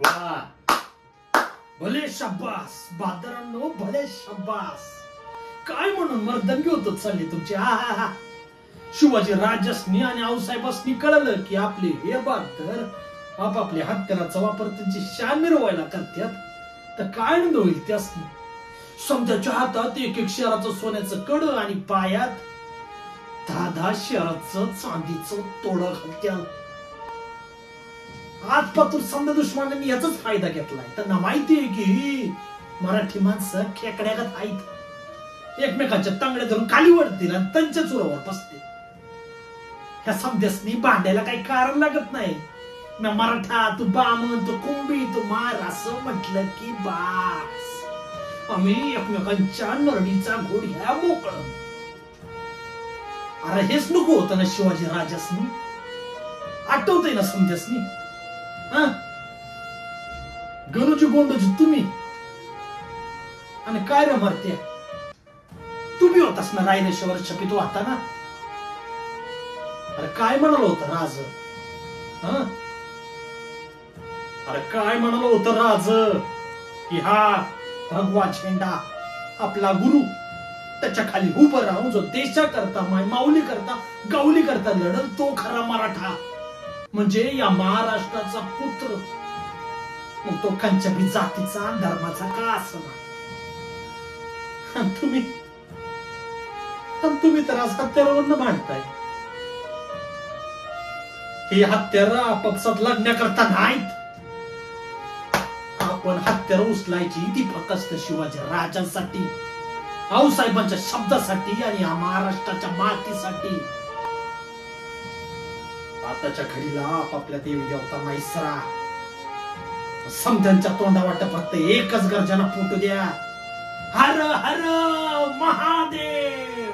वा, भले शाब्बास बादरांनो, भले शाब्बास. काय म्हणून मर्दंगी होत चालली तुमची. हा शिवाजी राजासनी आणि आऊसाहेबांनी कळलं की आपले हे बहादर आपापल्या हत्याराचा वापर त्यांची शान मिरवायला करतात, तर काय आनंद होईल त्यासनी. समजाच्या हातात एक एक शहराचं सोन्याचं कड आणि पायात 10-10 शहराचं चांदीचं तोडं घालत्याल. आजपासून समजा दुश्मनांनी याचाच फायदा घेतलाय. त्यांना माहितीये की मराठी माणसं खेकड्यागत आहेत, एकमेकांच्या तांगड्या धरून खाली वळतील आणि त्यांच्या चुरावर बसतील. ह्या समजासनी भांडायला काही कारण लागत नाही. मी मराठा, तू बामण, तू कुंभी, तू मार असं म्हटलं की बास, आम्ही एकमेकांच्या नरडीचा घोड घ्या मोकळं. अरे हेच नको होतं ना शिवाजी राजासनी. आठवतंय ना समजासनी. गणूजी गोंडूजी तुम्ही आणि काय रे मरते, तू बी होतास ना रायरेश्वर शपीत वाहता ना. अरे काय म्हणाल होतं राज. अरे काय म्हणाल होतं राज की हा भगवा झेंडा आपला गुरु, त्याच्या खाली उभं राहून जो देशाकरता माऊली करता गावली करता लढल तो खरा मराठा, म्हणजे या महाराष्ट्राचा पुत्र. मग तो कोणत्या बी जातीचा धर्माचा का असणार. तुम्ही तर आज हत्यारावरनं भांडताय. ही हत्यार आपापसात लढण्याकरता नाहीत. आपण हत्यार उचलायची ती फक्त शिवाजी राजांसाठी, आऊसाहेबांच्या शब्दासाठी आणि या महाराष्ट्राच्या मातीसाठी. आताच्या घडीला आपापल्या देवी देवतांना इसरा. समध्यांच्या तोंडावाट फक्त एकच गर्जना फुटू द्या, हर हर महादेव.